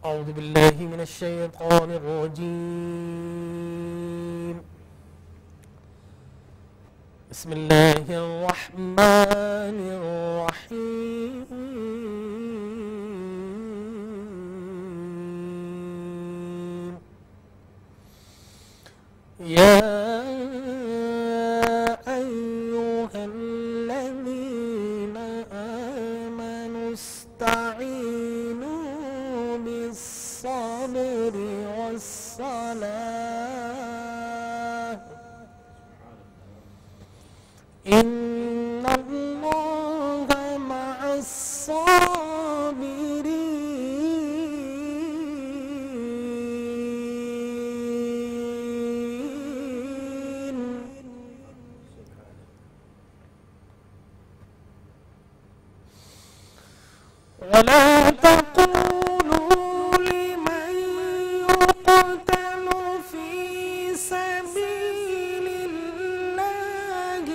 أعوذ بالله من الشيطان الرجيم بسم الله الرحمن الرحيم يا أيها الذين آمنوا استعينوا بالصبر والصلاة إن الله مع الصابرين ولا تقولوا لمن يقتل في سبيل الله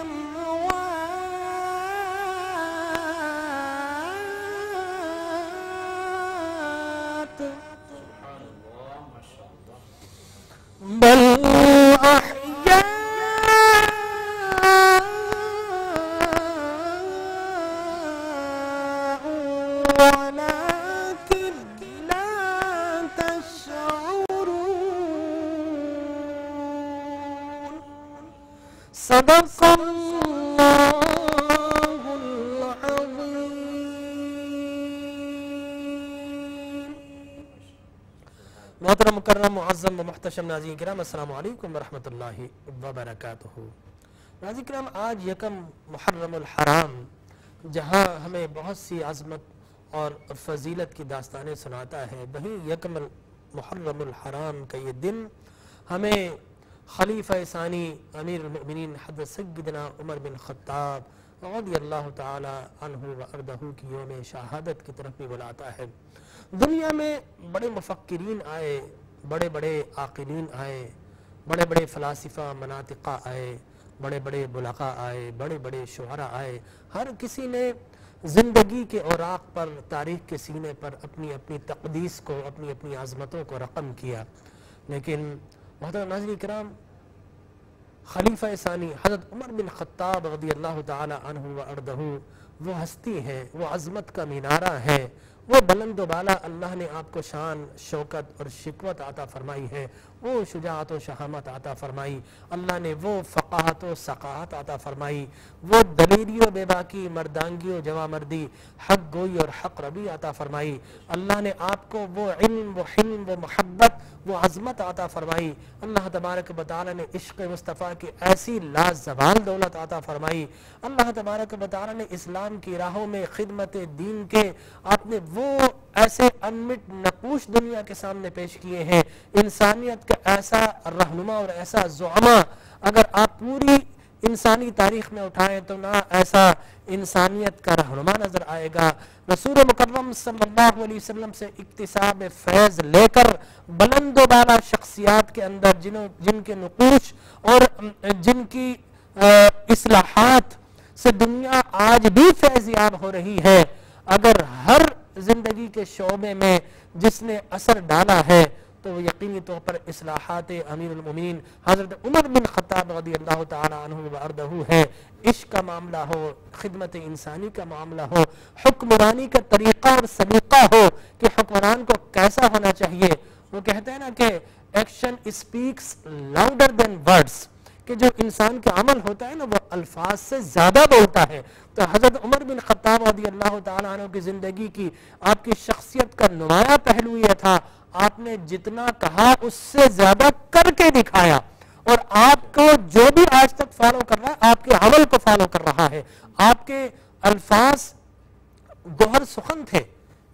أموات بل أحياء ولكن لا تشعرون صدق الله العظيم. محترم مکرم معظم و محتشم ناظرین کرام، السلام علیکم ورحمۃ اللہ وبرکاتہ. ناظرین کرام، آج یکم محرم الحرام، جہاں ہمیں بہت سی عظمت اور فضیلت کی داستانیں سناتا ہے، وہیں یکم محرم الحرام کا یہ دن ہمیں خلیفہ ثانی امیر المؤمنین حضرت سیدنا عمر بن خطاب رضی اللہ تعالی عنہ و ارضہ کی یوم شہادت کی طرف بھی بلاتا ہے. دنیا میں بڑے مفکرین آئے، بڑے بڑے عاقلین آئے، بڑے بڑے فلاسفہ مناطقہ آئے، بڑے بڑے بلغاء آئے، بڑے بڑے شعراء آئے. ہر کسی نے زندگی کے اوراق پر، تاریخ کے سینے پر اپنی اپنی تقدیس کو، اپنی اپنی عظمتوں کو رقم کیا. لیکن محترم ناظرین کرام، خلیفہ ثانی حضرت عمر بن خطاب رضی اللہ تعالی عنہ و ارضہ وہ ہستی ہے، وہ عظمت کا مینارہ ہے، وہ بلند و بالا اللہ نے آپ کو شان، شوکت اور شکوت عطا فرمائی ہے، وہ شجاعت و شہامت عطا فرمائی. اللہ نے وہ فقاہت و ثقافت عطا فرمائی، وہ دلیری و بے باکی، مردانگی و جوامردی، حق گوئی اور حق ربی عطا فرمائی. اللہ نے آپ کو وہ علم، وہ حلم، وہ محبت، وہ عظمت عطا فرمائی. اللہ تبارک و تعالی نے عشق مصطفیٰ کی ایسی لازوال دولت عطا فرمائی. اللہ تبارک و تعالی نے اسلام کی راہوں میں خدمت دین کے آپ نے وہ ایسے انمٹ نقوش دنیا کے سامنے پیش کیے ہیں. انسانیت کا ایسا رہنما اور ایسا زعما اگر آپ پوری انسانی تاریخ میں اٹھائیں تو نہ ایسا انسانیت کا رہنما نظر آئے گا. رسول مکرم صلی اللہ علیہ وسلم سے اکتساب فیض لے کر بلند و بالا شخصیات کے اندر جن کے نقوش اور جن کی اصلاحات سے دنیا آج بھی فیض یاب ہو رہی ہے، اگر ہر زندگی کے شعبے میں جس نے اثر ڈالا ہے تو وہ یقینی طور پر اصلاحات امیر المؤمنین حضرت عمر بن خطاب رضی اللہ تعالی عنہ و ارضہ ہے. عشق کا معاملہ ہو، خدمت انسانی کا معاملہ ہو، حکمرانی کا طریقہ اور سلیقہ ہو کہ حکمران کو کیسا ہونا چاہیے. وہ کہتے ہیں نا کہ action speaks louder than words, کہ جو انسان کا عمل ہوتا ہے نا وہ الفاظ سے زیادہ بولتا ہے. تو حضرت عمر بن خطاب رضی اللہ تعالی عنہ کی زندگی کی، آپ کی شخصیت کا نمایاں پہلو یہ تھا، آپ نے جتنا کہا اس سے زیادہ کر کے دکھایا، اور آپ کو جو بھی آج تک فالو کر رہا ہے آپ کے عمل کو فالو کر رہا ہے. آپ کے الفاظ گوہر سخن تھے،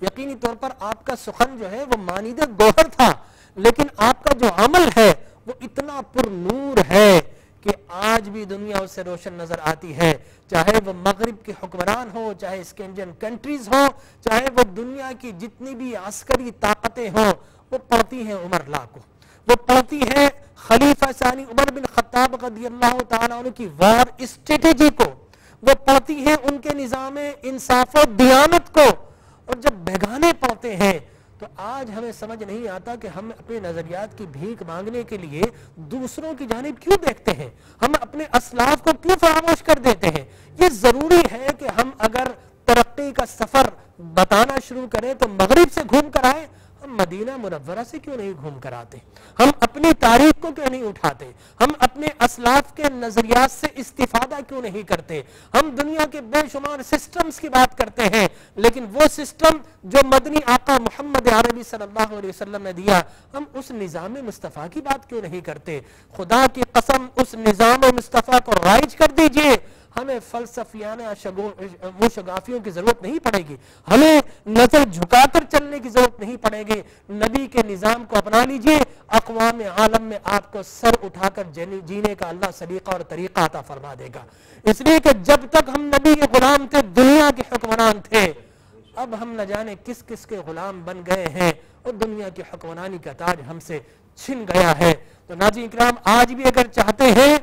یقینی طور پر آپ کا سخن جو ہے وہ مانیدہ گوہر تھا، لیکن آپ کا جو عمل ہے وہ اتنا پر نور ہے کہ آج بھی دنیا اس سے روشن نظر آتی ہے. چاہے وہ مغرب کے حکمران ہو، چاہے اسکینڈین کنٹریز ہو، چاہے وہ دنیا کی جتنی بھی عسکری طاقتیں ہوں، وہ پڑھتی ہیں عمر لا کو، وہ پڑھتی ہیں خلیفہ ثانی عمر بن خطاب رضی اللہ تعالیٰ عنہ کی وار اسٹریٹجی کو، وہ پڑھتی ہیں ان کے نظام انصاف و دیانت کو. اور جب بیگانے پڑھتے ہیں تو آج ہمیں سمجھ نہیں آتا کہ ہم اپنے نظریات کی بھیک مانگنے کے لیے دوسروں کی جانب کیوں دیکھتے ہیں، ہم اپنے اسلاف کو کیوں فراموش کر دیتے ہیں۔ یہ ضروری ہے کہ ہم اگر ترقی کا سفر بتانا شروع کریں تو مغرب سے گھوم کر آئیں، ہم مدینہ منورہ سے کیوں نہیں گھوم کر آتے، ہم اپنی تاریخ کو کیوں نہیں اٹھاتے، ہم اپنے اسلاف کے نظریات سے استفادہ کیوں نہیں کرتے۔ ہم دنیا کے بے شمار سسٹمز کی بات کرتے ہیں، لیکن وہ سسٹم جو مدنی آقا محمد عربی صلی اللہ علیہ وسلم نے دیا، ہم اس نظام مصطفیٰ کی بات کیوں نہیں کرتے۔ خدا کی قسم اس نظام مصطفیٰ کو رائج کر دیجئے، ہمیں فلسفیانہ شگافیوں کی ضرورت نہیں پڑے گی، ہمیں نظر جھکا کر چلنے کی ضرورت نہیں پڑے گی۔ نبی کے نظام کو اپنا لیجئے، اقوام عالم میں آپ کو سر اٹھا کر جینے کا اللہ سلیقہ اور طریقہ عطا فرما دے گا۔ اس لیے کہ جب تک ہم نبی کے غلام تھے، دنیا کے حکمران تھے، اب ہم نہ جانے کس کس کے غلام بن گئے ہیں اور دنیا کی حکمرانی کا تاج ہم سے چھن گیا ہے۔ تو ناظرین کرام، آج بھی اگر چاہتے ہیں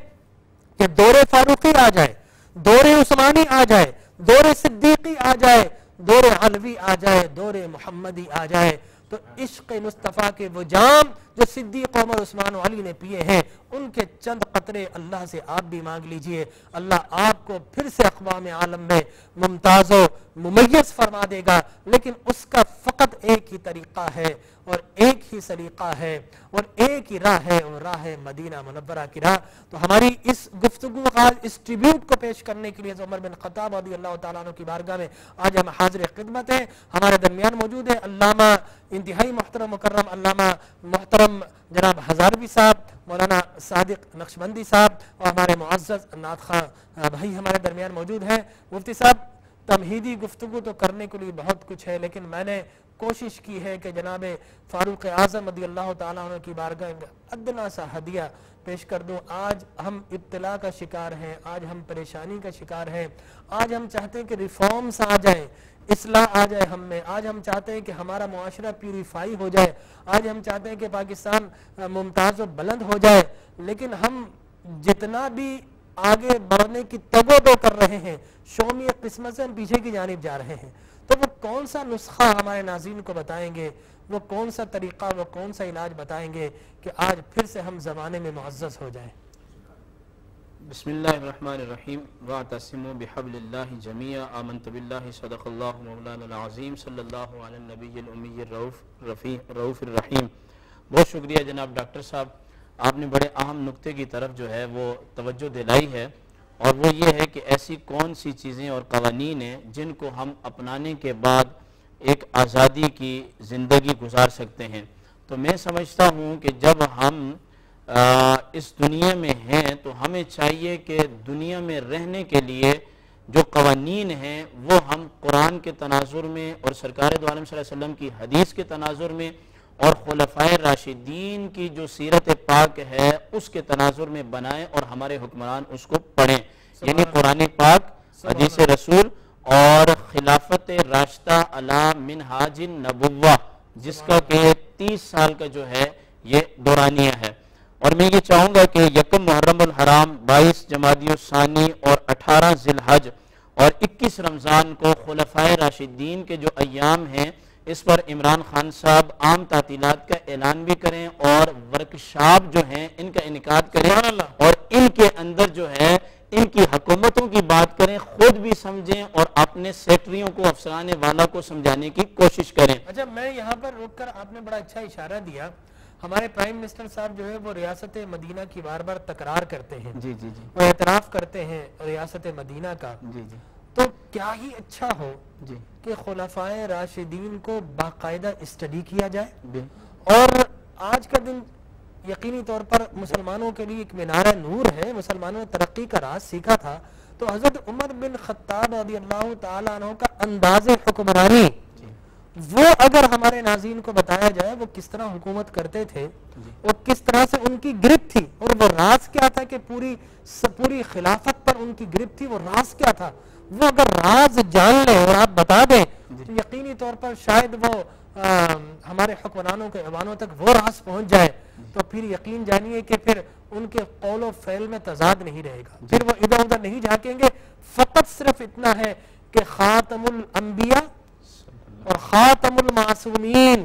کہ دور فاروقی آ جائے، دور عثمانی آ جائے، دور صدیقی آ جائے، دور علوی آ جائے، دور محمدی آ جائے، تو عشق مصطفیٰ کے وہ جام جو صدیق عمر عثمان و علی نے پیے ہیں، ان کے چند قطرے اللہ سے آپ بھی مانگ لیجئے، اللہ آپ کو پھر سے اقوام عالم میں ممتاز و ممیز فرما دے گا۔ لیکن اس کا فقط ایک ہی طریقہ ہے اور ایک ہی سلیقہ ہے اور ایک ہی راہ ہے، اور راہ ہے مدینہ منورہ کی راہ۔ تو ہماری اس گفتگو کا اس ٹریبیوٹ کو پیش کرنے کے لیے عمر بن خطاب رضی اللہ تعالیٰ عنہ کی بارگاہ میں آج ہم حاضر خدمت ہیں۔ ہمارے درمیان موجود ہے علامہ انتہائی محترم مکرم علامہ محترم جناب ہزاروی صاحب، مولانا صادق نقشبندی صاحب، اور ہمارے معزز نعت خواں بھائی ہمارے درمیان موجود ہیں۔ مفتی صاحب، تمہیدی گفتگو تو کرنے کے لیے بہت کچھ ہے، لیکن میں نے کوشش کی ہے کہ جناب فاروق اعظم رضی اللہ تعالیٰ عنہ کی بارگاہ میں ادنا سا ہدیہ پیش کر دوں۔ آج ہم ابتلا کا شکار ہیں، آج ہم پریشانی کا شکار ہیں، آج ہم چاہتے ہیں کہ ریفارمز آ جائیں، اصلاح آ جائے ہم میں، آج ہم چاہتے ہیں کہ ہمارا معاشرہ پیوریفائی ہو جائے، آج ہم چاہتے ہیں کہ پاکستان ممتاز و بلند ہو جائے، لیکن ہم جتنا بھی آگے بڑھنے کی تگ و دو کر رہے ہیں، شومی قسمت سے ہم پیچھے کی جانب جا رہے ہیں۔ تو وہ کون سا نسخہ ہمارے ناظرین کو بتائیں گے، وہ کون سا طریقہ، وہ کون سا علاج بتائیں گے کہ آج پھر سے ہم زمانے میں معزز ہو جائیں؟ بسم اللہ الرحمن الرحیم، واعتصموا بحبل اللہ جمیعا، آمنت باللہ، صدق اللہ مولانا العظیم، صلی اللہ علی النبی الامی الرؤوف الرحیم۔ بہت شکریہ جناب ڈاکٹر صاحب، آپ نے بڑے اہم نقطے کی طرف جو ہے وہ توجہ دلائی ہے، اور وہ یہ ہے کہ ایسی کون سی چیزیں اور قوانین ہیں جن کو ہم اپنانے کے بعد ایک آزادی کی زندگی گزار سکتے ہیں۔ تو میں سمجھتا ہوں کہ جب ہم اس دنیا میں ہیں تو ہمیں چاہیے کہ دنیا میں رہنے کے لیے جو قوانین ہیں وہ ہم قرآن کے تناظر میں اور سرکار دو عالم صلی اللہ علیہ وسلم کی حدیث کے تناظر میں اور خلفائے راشدین کی جو سیرت پاک ہے اس کے تناظر میں بنائیں اور ہمارے حکمران اس کو پڑھیں، یعنی قرآن پاک، حدیث رسول اور خلافت راشدہ علی منہاج النبوہ، جس کا کہ 30 سال کا جو ہے یہ دورانیہ ہے۔ اور میں یہ چاہوں گا کہ 1 محرم الحرام، 22 جمادی الثانی اور 18 ذی الحج اور 21 رمضان کو خلفائے راشدین کے جو ایام ہیں اس پر عمران خان صاحب عام تعطیلات کا اعلان بھی کریں اور ورکشاپ جو ہیں ان کا انعقاد کریں، اور ان کے اندر جو ہے ان کی حکومتوں کی بات کریں، خود بھی سمجھیں اور اپنے سیکٹریوں کو، افسران والا کو سمجھانے کی کوشش کریں۔ اچھا، میں یہاں پر رک کر، آپ نے بڑا اچھا اشارہ دیا، ہمارے پرائم منسٹر صاحب جو ہے وہ ریاست مدینہ کی بار بار تکرار کرتے ہیں، جی جی جی، وہ اعتراف کرتے ہیں ریاست مدینہ کا، جی جی تو کیا ہی اچھا ہو جی، کہ خلفائے راشدین کو باقاعدہ اسٹڈی کیا جائے، بالکل، اور آج کا دن یقینی طور پر مسلمانوں کے لیے ایک مینارہ نور ہے، مسلمانوں نے ترقی کا راز سیکھا تھا، تو حضرت عمر بن خطاب رضی اللہ تعالیٰ عنہ کا انداز حکمرانی وہ اگر ہمارے ناظرین کو بتایا جائے وہ کس طرح حکومت کرتے تھے اور کس طرح سے ان کی گرفت تھی، اور وہ راز کیا تھا کہ پوری خلافت پر ان کی گرفت تھی، وہ راز کیا تھا، وہ اگر راز جان لیں اور آپ بتا دیں تو یقینی طور پر شاید وہ ہمارے حکمرانوں کے ایوانوں تک وہ راز پہنچ جائے، تو پھر یقین جانیے کہ پھر ان کے قول و فعل میں تضاد نہیں رہے گا، پھر وہ ادھر ادھر نہیں جھانکیں گے، فقط صرف اتنا ہے کہ خاتم الانبیاء اور خاتم المعصومین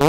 2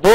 2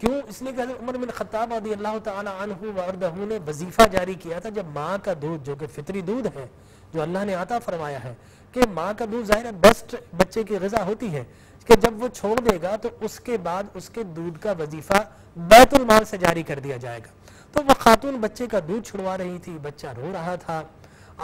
کیوں؟ اس لیے کہ حضرت عمر بن خطاب رضی اللہ تعالی عنہ وارضہ نے وظیفہ جاری کیا تھا، جب ماں کا دودھ جو کہ فطری دودھ ہے جو اللہ نے عطا فرمایا ہے کہ ماں کا دودھ ظاہر ہے بیسٹ بچے کی غذا ہوتی ہے، کہ جب وہ چھوڑ دے گا تو اس کے بعد اس کے دودھ کا وظیفہ بیت المال سے جاری کر دیا جائے گا۔ تو وہ خاتون بچے کا دودھ چھڑوا رہی تھی، بچہ رو رہا تھا،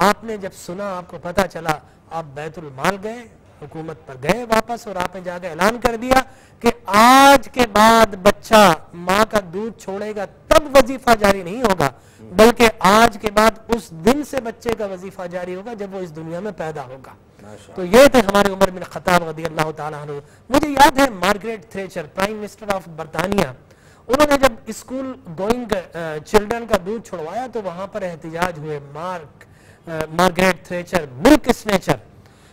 آپ نے جب سنا، آپ کو پتہ چلا، آپ بیت المال گئے، حکومت پر گئے واپس، اور آپ نے جا کے اعلان کر دیا کہ آج کے بعد بچہ ماں کا دودھ چھوڑے گا تب وظیفہ جاری نہیں ہوگا، بلکہ آج کے بعد اس دن سے بچے کا وظیفہ جاری ہوگا جب وہ اس دنیا میں پیدا ہوگا۔ تو یہ تھے ہمارے عمر بن خطاب رضی اللہ تعالیٰ عنہ۔ مجھے یاد ہے مارگریٹ تھریچر، پرائم منسٹر آف برطانیہ، انہوں نے جب اسکول گوئنگ چلڈرن کا دودھ چھڑوایا تو وہاں پر احتجاج ہوئے، مارگریٹ تھریچر ملک اسنیچر،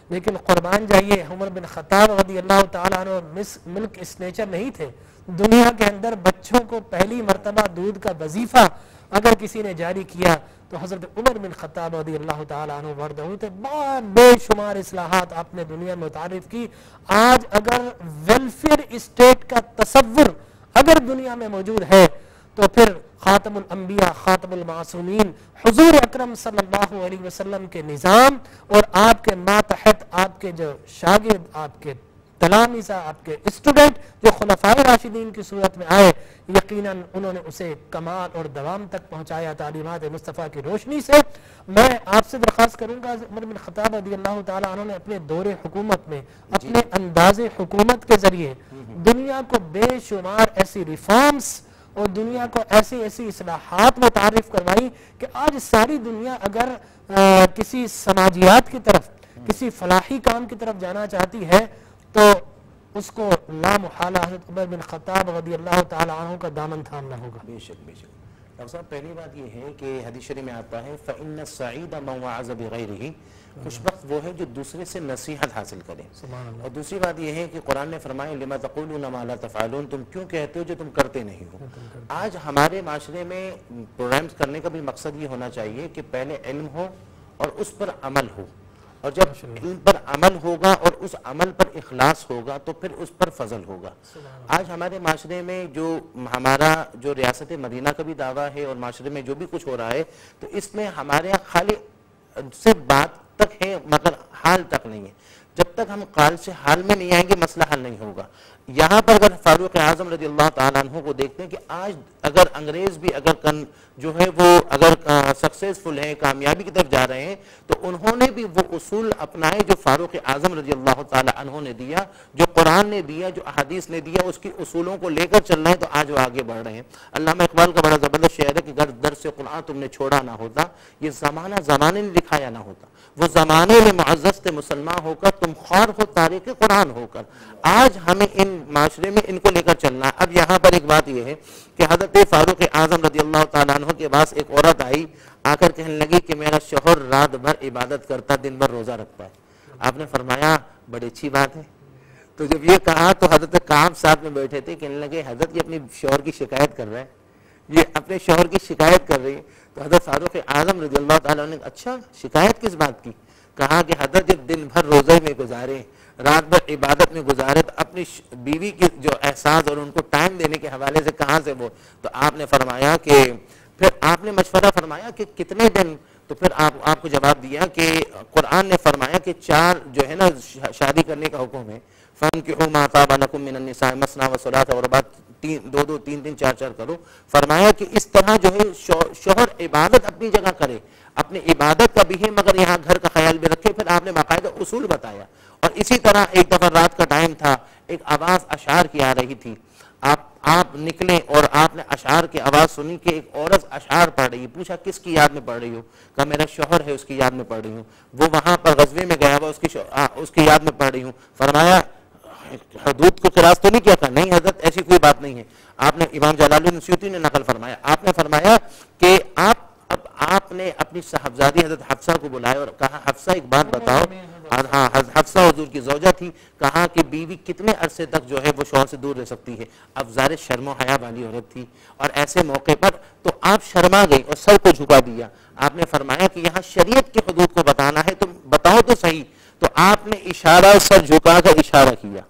لیکن قربان جائیے عمر بن خطاب رضی اللہ تعالیٰ عنہ ملک اسنیچر نہیں تھے۔ دنیا کے اندر بچوں کو پہلی مرتبہ دودھ کا وظیفہ اگر کسی نے جاری کیا تو حضرت عمر بن خطاب رضی اللہ تعالیٰ عنہ وردہ تھے۔ بے شمار اصلاحات آپ نے دنیا میں متعارف کی۔ آج اگر ویلفیئر اسٹیٹ کا تصور اگر دنیا میں موجود ہے تو پھر خاتم الانبیاء، خاتم المعصومین، حضور اکرم صلی اللہ علیہ وسلم کے نظام اور آپ کے ماتحت آپ کے جو شاگرد، آپ کے تلامذہ، آپ کے اسٹوڈنٹ جو خلفائے راشدین کی صورت میں آئے، یقیناً انہوں نے اسے کمال اور دوام تک پہنچایا تعلیمات مصطفیٰ کی روشنی سے۔ میں آپ سے درخواست کروں گا، عمر بن خطاب رضی اللہ تعالیٰ عنہ نے اپنے دور حکومت میں اپنے انداز حکومت کے ذریعے دنیا کو بے شمار ایسی ریفارمز اور دنیا کو ایسی اصلاحات متعارف کروائی کہ آج ساری دنیا اگر کسی سماجیات کی طرف، کسی فلاحی کام کی طرف جانا چاہتی ہے تو اس کو لا محالہ حضرت عمر بن خطاب رضی اللہ تعالی عنہ کا دامن تھامنا ہوگا۔ بے شک بے شک۔ ڈاکٹر صاحب پہلی بات یہ ہے کہ حدیث شریف میں آتا ہے فَإِنَّ السَّعِيدَ مَنْ وَعَظَ بِغَيْرِهِ، خوشبخت وہ ہے جو دوسرے سے نصیحت حاصل کرے۔ اور دوسری بات یہ ہے کہ قرآن نے فرمایا لِمَا تَقُولُونَ مَا لَا تَفْعَلُونَ، تم کیوں کہتے ہو جو تم کرتے نہیں ہو۔ آج ہمارے معاشرے میں پروگرامز کرنے کا بھی مقصد یہ ہونا چاہیے کہ پہلے علم ہو اور اس پر عمل ہو، اور جب علم پر عمل ہوگا اور اس عمل پر اخلاص ہوگا تو پھر اس پر فضل ہوگا۔ آج ہمارے معاشرے میں جو ہمارا جو ریاست مدینہ کا بھی دعویٰ ہے اور معاشرے میں جو بھی کچھ ہو رہا ہے تو اس میں ہمارے یہاں خالی سے بات تک ہے مگر حال تک نہیں ہے۔ جب تک ہم قال سے حال میں نہیں آئیں گے مسئلہ حل نہیں ہوگا۔ یہاں پر اگر فاروق اعظم رضی اللہ تعالیٰ عنہ کو دیکھتے ہیں کہ آج اگر انگریز بھی اگر جو ہے وہ اگر سکسیسفل ہیں، کامیابی کی طرف جا رہے ہیں، تو انہوں نے بھی وہ اصول اپنائے جو فاروق اعظم رضی اللہ تعالیٰ عنہ نے دیا، جو قرآن نے دیا، جو احادیث نے دیا، اس کی اصولوں کو لے کر چل رہے ہیں، تو آج وہ آگے بڑھ رہے ہیں۔ علامہ اقبال کا بڑا زبردست شعر ہے کہ اگر درس قرآن تم نے چھوڑا نہ ہوتا، یہ زمانہ زمانے نے لکھایا نہ ہوتا، وہ زمانے میں معزز تھے مسلمان ہو کر، تم خوار ہو تاریخ قرآن ہو کر۔ آج ہمیں ان معاشرے میں ان کو لے کر چلنا ہے۔ اب یہاں پر ایک بات یہ ہے کہ حضرت فاروق اعظم رضی اللہ تعالیٰ عنہ کے پاس ایک عورت آئی، آ کر کہنے لگی کہ میرا شوہر رات بھر عبادت کرتا، دن بھر روزہ رکھتا ہے۔ آپ نے فرمایا بڑی اچھی بات ہے۔ تو جب یہ کہا تو حضرت کعب ساتھ میں بیٹھے تھے، کہنے لگے حضرت یہ اپنی شوہر کی شکایت کر رہا ہے، یہ اپنے شوہر کی شکایت کر رہی ہے۔ تو حضرت فاروق اعظم رضی اللہ تعالیٰ عنہ نے اچھا شکایت کس بات کی؟ کہا کہ حضرت جب دن بھر روزے میں گزارے، رات بھر عبادت میں گزارے، تو اپنی بیوی کی جو احساس اور ان کو ٹائم دینے کے حوالے سے کہاں سے وہ؟ تو آپ نے فرمایا کہ پھر آپ نے مشورہ فرمایا کہ کتنے دن؟ تو پھر آپ کو جواب دیا کہ قرآن نے فرمایا کہ 4 جو ہے نا شادی کرنے کا حکم ہے، فَانْكِحُوا مَا طَابَ لَكُم مِّنَ النِّسَاءِ مَثْنَىٰ وَثُلَاثَ، اور بعد 2 3 4 کرو۔ فرمایا کہ اس طرح جو ہے شوہر عبادت اپنی جگہ کرے، اپنی عبادت کا بھی ہے مگر یہاں گھر کا خیال بھی رکھے۔ پھر آپ نے باقاعدہ اصول بتایا۔ اور اسی طرح ایک دفعہ رات کا ٹائم تھا، ایک آواز اشعار کی آ رہی تھی، آپ نکلے اور آپ نے اشعار کی آواز سنی کہ ایک عورت اشعار پڑھ رہی ہے۔ پوچھا کس کی یاد میں پڑھ رہی ہو؟ کہا میرا شوہر ہے اس کی یاد میں پڑھ رہی ہوں، وہ وہاں پر غزوے میں گیا ہوا اس کی یاد میں پڑھ رہی ہوں۔ فرمایا حدود کو خلاف تو نہیں کیا؟ تھا نہیں حضرت ایسی کوئی بات نہیں ہے۔ آپ نے امام جلال الدین سیوطی نے نقل فرمایا، آپ نے فرمایا کہ آپ نے اپنی صاحبزادی حضرت حفصہ کو بلایا اور کہا حفصہ ایک بات بتاؤ۔ ہاں حفصہ حضور کی زوجہ تھی، کہا کہ بیوی کتنے عرصے تک جو ہے وہ شوہر سے دور رہ سکتی ہے؟ اب ظاہر شرم و حیا والی عورت تھی اور ایسے موقع پر تو آپ شرما گئی اور سر کو جھکا دیا۔ آپ نے فرمایا کہ یہاں شریعت کی حدود کو بتانا ہے تو بتاؤ تو صحیح۔ تو آپ نے اشارہ سر جھکا کر اشارہ کیا،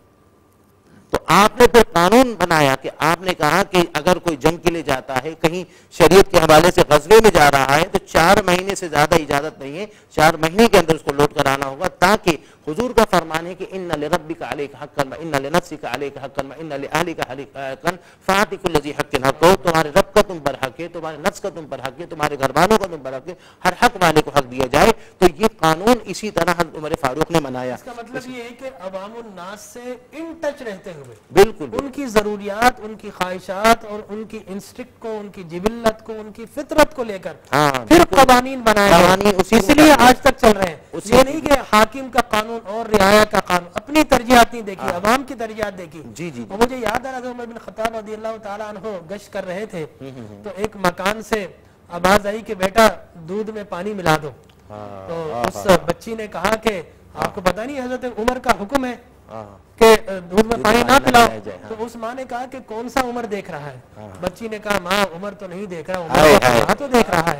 تو آپ نے پھر قانون بنایا کہ آپ نے کہا کہ اگر کوئی جنگ کے لیے جاتا ہے کہیں شریعت کے حوالے سے غزوے میں جا رہا ہے تو 4 مہینے سے زیادہ اجازت نہیں ہے، 4 مہینے کے اندر اس کو لوٹ کر آنا ہوگا، تاکہ حضور کا فرمان ہے کہ ان لربک علیک حقا و ان لنفسک علیک حقا و ان لاہلک حقا فاعط کل ذی حق حقہ، تمہارے رب کا تم پر حق ہے، تمہارے نفس کا تم پر حق ہے، تمہارے گھر والوں کا تم پر حق ہے، ہر حق والے کو حق دیا جائے۔ تو یہ قانون اسی طرح حضرت عمر فاروق نے بنایا۔ اس کا مطلب یہ ہے کہ عوام الناس سے ان ٹچ رہتے ہوئے بالکل ان کی ضروریات، ان کی خواہشات اور ان کی انسٹنکٹ کو، ان کی جبلت کو، ان کی فطرت کو لے کر پھر قوانین بنائے گئے، اس لیے آج تک چل رہے ہیں۔ یہ نہیں کہ حاکم کا قانون اور رعایا کا قانون، اپنی ترجیحات نہیں دیکھی، عوام کی ترجیحات دیکھی۔ جی جی اور مجھے یاد آ رہا تھا عمر بن خطاب رضی اللہ تعالیٰ عنہ گشت کر رہے تھے تو ایک مکان سے آواز آئی کہ بیٹا دودھ میں پانی ملا دو، تو اس بچی نے کہا کہ آپ کو پتہ نہیں حضرت عمر کا حکم ہے کہ دودھ میں پانی نہ پلاؤ، تو اس ماں نے کہا کہ کون سا عمر دیکھ رہا ہے؟ بچی نے کہا ماں عمر تو نہیں دیکھ رہا، عمر تو دیکھ رہا ہے۔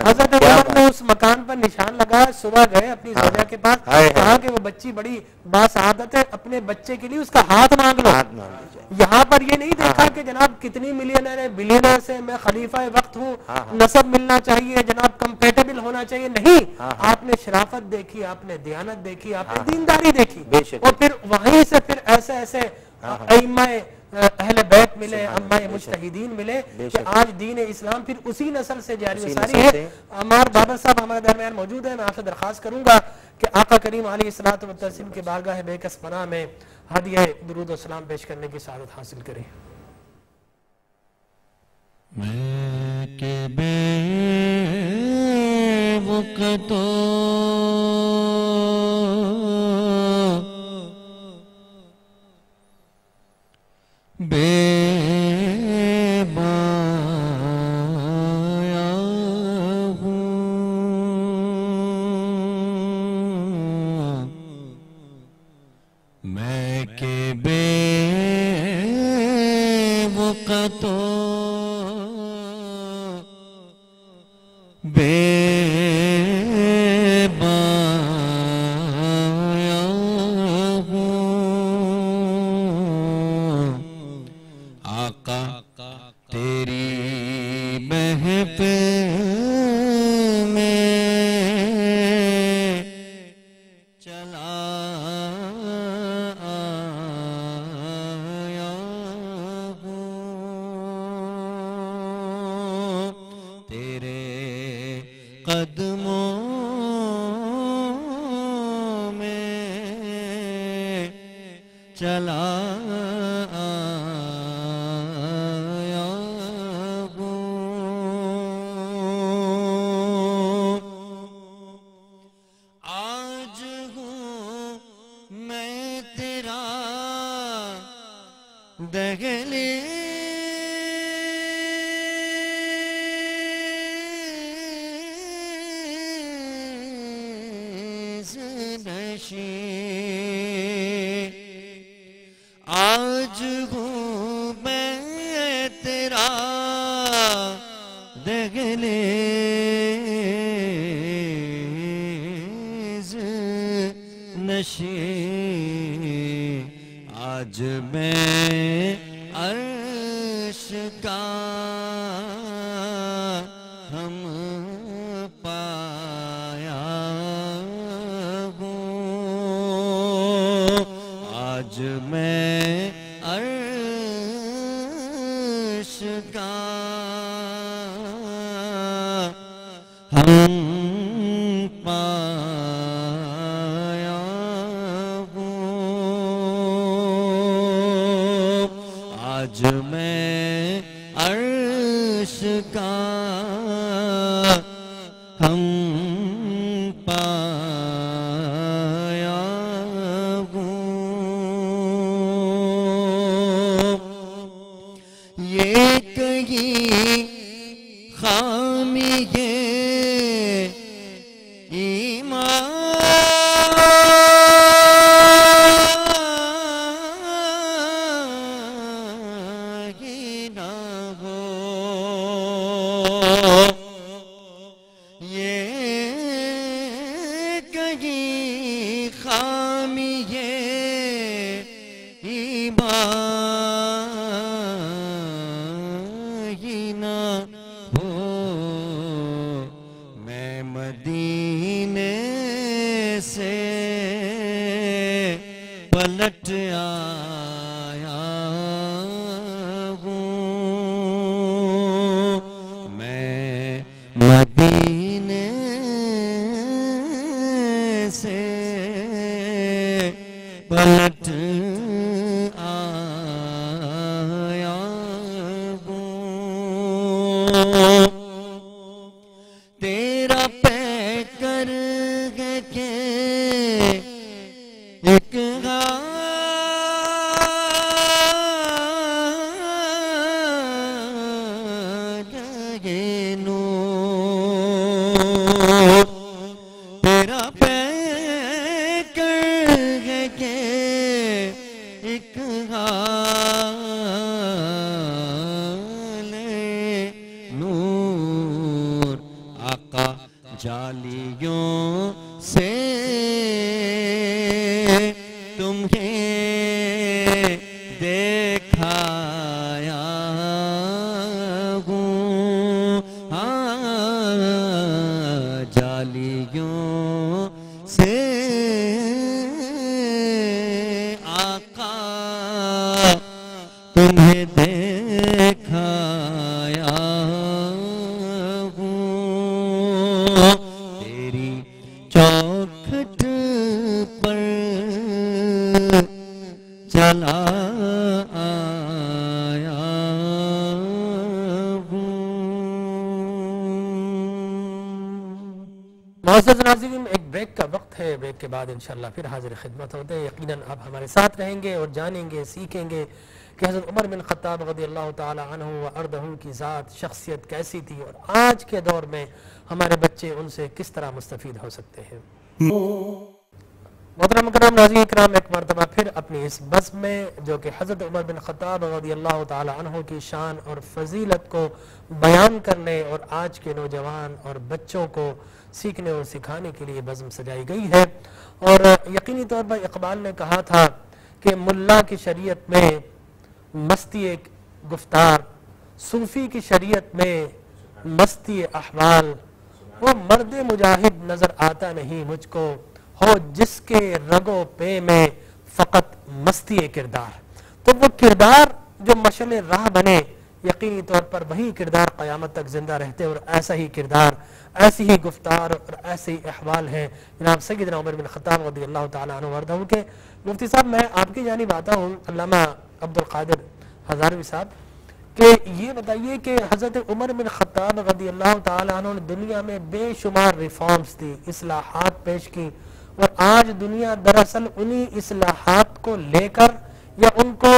حضرت عمر نے اس مکان پر نشان لگا، صبح گئے اپنی زوجہ کے پاس، کہا کہ وہ بچی بڑی باسعادت ہے، اپنے بچے کے لیے اس کا ہاتھ مانگ لو۔ یہاں پر یہ نہیں دیکھا کہ جناب کتنی ملینئر ہے، بلینئر سے میں خلیفہ وقت ہوں، نسب ملنا چاہیے، جناب کمپیٹیبل ہونا چاہیے، نہیں، آپ نے شرافت دیکھی، آپ نے دیانت دیکھی، آپ نے دینداری دیکھی، اور پھر وہیں سے پھر ایسے ائمہ اہل بیت ملے، ائمہ مجتہدین ملے کہ آج دین اسلام پھر اسی نسل سے جاری و ساری ہے۔ عمار بابر صاحب ہمارے درمیان موجود ہیں، میں آپ سے درخواست کروں گا کہ آقا کریم علیہ الصلوۃ والتسلیم کے بارگاہ بے کس پناہ میں ہدیہ درود و سلام پیش کرنے کی سعادت حاصل کریں۔ میں کہ بے وقتو بے بایا ہوں، میں کہ بے وقتو بے چلا آیا ہوں، آج ہوں میں تیرا دہلیز نشین، آج ہوں میں تیرا دہلیز نشین، آج میں عرش کا ہم پایا ہوں، آج میں عرش کا ہم پایا ہوں، آج میں عرش کا ہم پایا ہوں، یہ کہیں خامی ایمان کہیں نہ ہو میں مدینے سے پلٹ آیا ہوں میں مدینے سے پلٹ آیا ہوں تیرا پہ کر کے ایک تیرا پہ کر کے ایک نور آقا جالیوں سے تمہیں دیکھایا ہوں جالیوں سے آقا تمہیں دیکھایا ہوں تیری چوکھٹ پر چلا آیا ہوں معزز ناظرین، ایک بریک کا وقت ہے، بریک کے بعد انشاءاللہ پھر حاضر خدمت ہوتے ہیں۔ یقیناً آپ ہمارے ساتھ رہیں گے اور جانیں گے، سیکھیں گے کہ حضرت عمر بن خطاب رضی اللہ تعالی عنہ و ارضہ کی ذات، شخصیت کیسی تھی، اور آج کے دور میں ہمارے بچے ان سے کس طرح مستفید ہو سکتے ہیں۔ محترم کرام، ناظرین کرام، ایک مرتبہ پھر اپنی اس بزم میں جو کہ حضرت عمر بن خطاب رضی اللہ تعالی عنہ کی شان اور فضیلت کو بیان کرنے اور آج کے نوجوان اور بچوں کو سیکھنے اور سکھانے کے لیے بزم سجائی گئی ہے۔ اور یقینی طور پر اقبال نے کہا تھا کہ ملا کی شریعت میں مستی گفتار، صوفی کی شریعت میں مستی احوال، وہ مرد مجاہد نظر آتا نہیں مجھ کو، ہو جس کے رگ و پے میں فقط مستی کردار۔ تو وہ کردار جو مشعل راہ بنے، یقینی طور پر وہی کردار قیامت تک زندہ رہتے، اور ایسا ہی کردار، ایسی ہی گفتار اور ایسے ہی احوال ہیں جناب سیدنا عمر بن خطاب رضی اللہ تعالیٰ عنہ وارضہ کے۔ مفتی صاحب، میں آپ کی جانب آتا ہوں، علامہ عبدالقادر ہزاروی صاحب، کہ یہ بتائیے کہ حضرت عمر بن خطاب رضی اللہ تعالیٰ عنہ نے دنیا میں بے شمار ریفارمز دی، اصلاحات پیش کی، اور آج دنیا دراصل انہی اصلاحات کو لے کر یا ان کو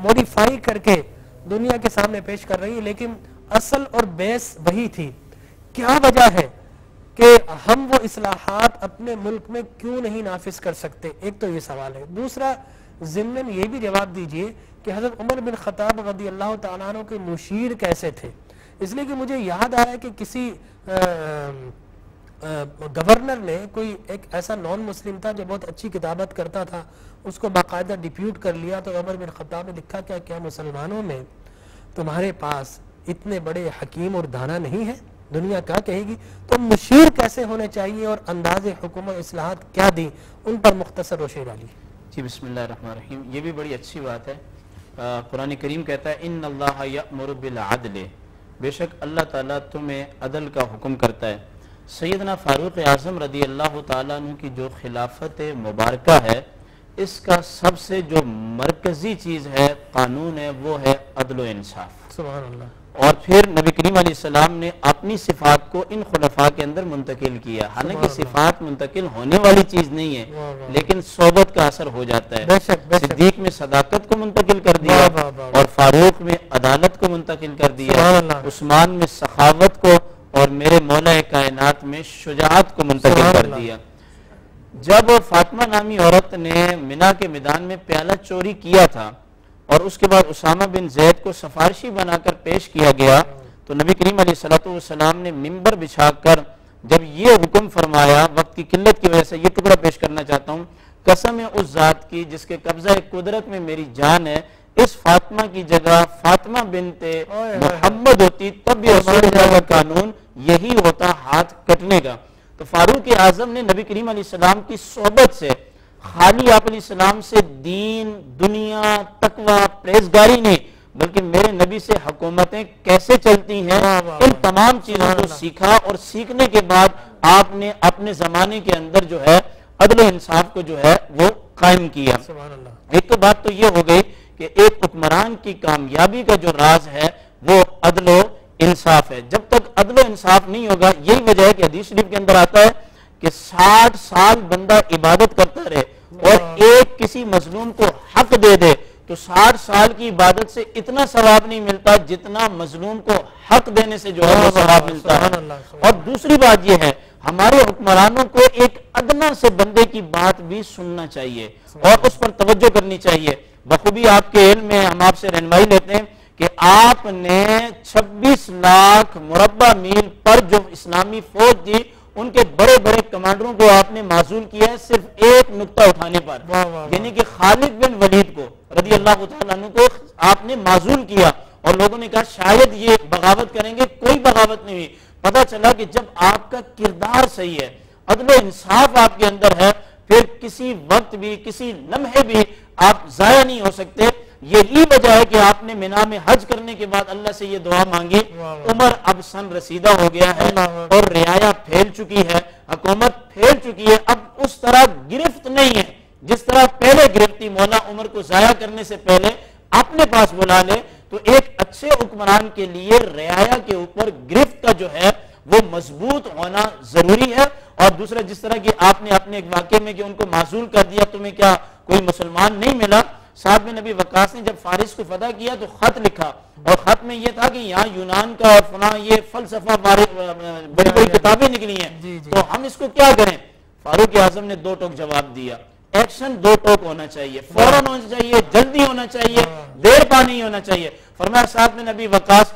موڈیفائی کر کے دنیا کے سامنے پیش کر رہی ہے، لیکن اصل اور بیس وہی تھی۔ کیا وجہ ہے کہ ہم وہ اصلاحات اپنے ملک میں کیوں نہیں نافذ کر سکتے؟ ایک تو یہ سوال ہے۔ دوسرا، ضمن یہ بھی جواب دیجئے کہ حضرت عمر بن خطاب رضی اللہ تعالیٰ عنہ کے مشیر کیسے تھے؟ اس لیے کہ مجھے یاد آ رہا ہے کہ کسی گورنر نے، کوئی ایک ایسا نان مسلم تھا جو بہت اچھی کتابت کرتا تھا، اس کو باقاعدہ ڈیپیوٹ کر لیا، تو عمر بن خطاب نے لکھا کیا مسلمانوں میں تمہارے پاس اتنے بڑے حکیم اور دانا نہیں ہے؟ دنیا کیا کہے گی؟ تو مشیر کیسے ہونے چاہیے اور انداز حکومت اصلاحات کیا دی، ان پر مختصر روشنی ڈالی۔ جی، بسم اللہ الرحمن الرحیم۔ یہ بھی بڑی اچھی بات ہے۔ قرآن کریم کہتا ہے ان اللہ یأمر بالعدل، بے شک اللہ تعالیٰ تمہیں عدل کا حکم کرتا ہے۔ سیدنا فاروق اعظم رضی اللہ تعالیٰ عنہ کی جو خلافت مبارکہ ہے، اس کا سب سے جو مرکزی چیز ہے، قانون ہے، وہ ہے عدل و انصاف۔ سبحان اللہ۔ اور پھر نبی کریم علیہ السلام نے اپنی صفات کو ان خلفاء کے اندر منتقل کیا، حالانکہ صفات منتقل ہونے والی چیز نہیں ہے، لیکن صحبت کا اثر ہو جاتا ہے۔ صدیق میں صداقت کو منتقل کر دیا، اور فاروق میں عدالت کو منتقل کر دیا، عثمان میں سخاوت کو، اور میرے مولا کائنات میں شجاعت کو منتقل کر دیا۔ جب فاطمہ نامی عورت نے منا کے میدان میں پیالہ چوری کیا تھا، اور اس کے بعد اسامہ بن زید کو سفارشی بنا کر پیش کیا گیا، تو نبی کریم علیہ السلام نے منبر بچھا کر جب یہ حکم فرمایا، وقت کی قلت کی وجہ سے یہ ٹکڑا پیش کرنا چاہتا ہوں، قسم ہے اس ذات کی جس کے قبضہ قدرت میں میری جان ہے، اس فاطمہ کی جگہ فاطمہ بنت محمد ہوتی تب بھی رسول اللہ کا قانون یہی ہوتا ہاتھ کٹنے کا. تو فاروق اعظم نے نبی کریم علیہ السلام کی صحبت سے خالی آپ علیہ السلام سے دین دنیا تقوی پرہیزگاری نہیں بلکہ میرے نبی سے حکومتیں کیسے چلتی ہیں ان تمام چیزوں کو سیکھا. اور سیکھنے کے بعد آپ نے اپنے زمانے کے اندر جو ہے عدل و انصاف کو جو ہے وہ قائم کیا. ایک تو بات تو یہ ہو گئی کہ ایک حکمران کی کامیابی کا جو راز ہے وہ عدل و انصاف ہے. جب تک عدل و انصاف نہیں ہوگا یہی وجہ ہے کہ حدیث شریف کے اندر آتا ہے کہ 60 سال بندہ عبادت کرتا رہے اور ایک کسی مظلوم کو حق دے دے تو 60 سال کی عبادت سے اتنا ثواب نہیں ملتا جتنا مظلوم کو حق دینے سے جو ہے وہ ثواب ملتا ہے. اور دوسری بات یہ ہے ہمارے حکمرانوں کو ایک ادنا سے بندے کی بات بھی سننا چاہیے اور اس پر توجہ کرنی چاہیے. بخوبی آپ کے علم میں ہم آپ سے رہنمائی لیتے ہیں کہ آپ نے 26 لاکھ مربع میل پر جو اسلامی فوج تھی ان کے بڑے بڑے کمانڈروں کو آپ نے معزول کیا ہے صرف ایک نقطہ اٹھانے پر. یعنی کہ خالد بن ولید کو رضی اللہ تعالیٰ عنہ کو آپ نے معزول کیا اور لوگوں نے کہا شاید یہ بغاوت کریں گے. کوئی بغاوت نہیں ہوئی. پتا چلا کہ جب آپ کا کردار صحیح ہے عدل و انصاف آپ کے اندر ہے پھر کسی وقت بھی کسی لمحے بھی آپ ضائع نہیں ہو سکتے. یہی وجہ ہے کہ آپ نے مینا میں حج کرنے کے بعد اللہ سے یہ دعا مانگی. عمر اب سن رسیدہ ہو گیا ہے اور رعایا پھیل چکی ہے حکومت پھیل چکی ہے. اب اس طرح گرفت نہیں ہے جس طرح پہلے گرفتی. مولا عمر کو ضائع کرنے سے پہلے اپنے پاس بلا لے تو ایک اچھے حکمران کے لیے رعایا کے اوپر گرفت کا جو ہے وہ مضبوط ہونا ضروری ہے. اور دوسرا جس طرح کہ آپ نے اپنے ایک واقعے میں کہ ان کو معزول کر دیا تمہیں کیا کوئی مسلمان نہیں ملا. صاحب بن نبی وقاص نے جب فارس کو فتح کیا تو خط لکھا اور خط میں یہ تھا کہ یہاں یونان کا اور فلاں یہ فلسفہ بڑی بڑی کتابیں نکلی ہیں تو ہم اس کو کیا کریں. فاروق اعظم نے 2 ٹوک جواب دیا. ایکشن 2 ٹوک ہونا چاہیے فوراً ہونا چاہیے جلدی ہونا چاہیے دیر پا نہیں ہونا چاہیے. فرمایا صاحب بن نبی وقاص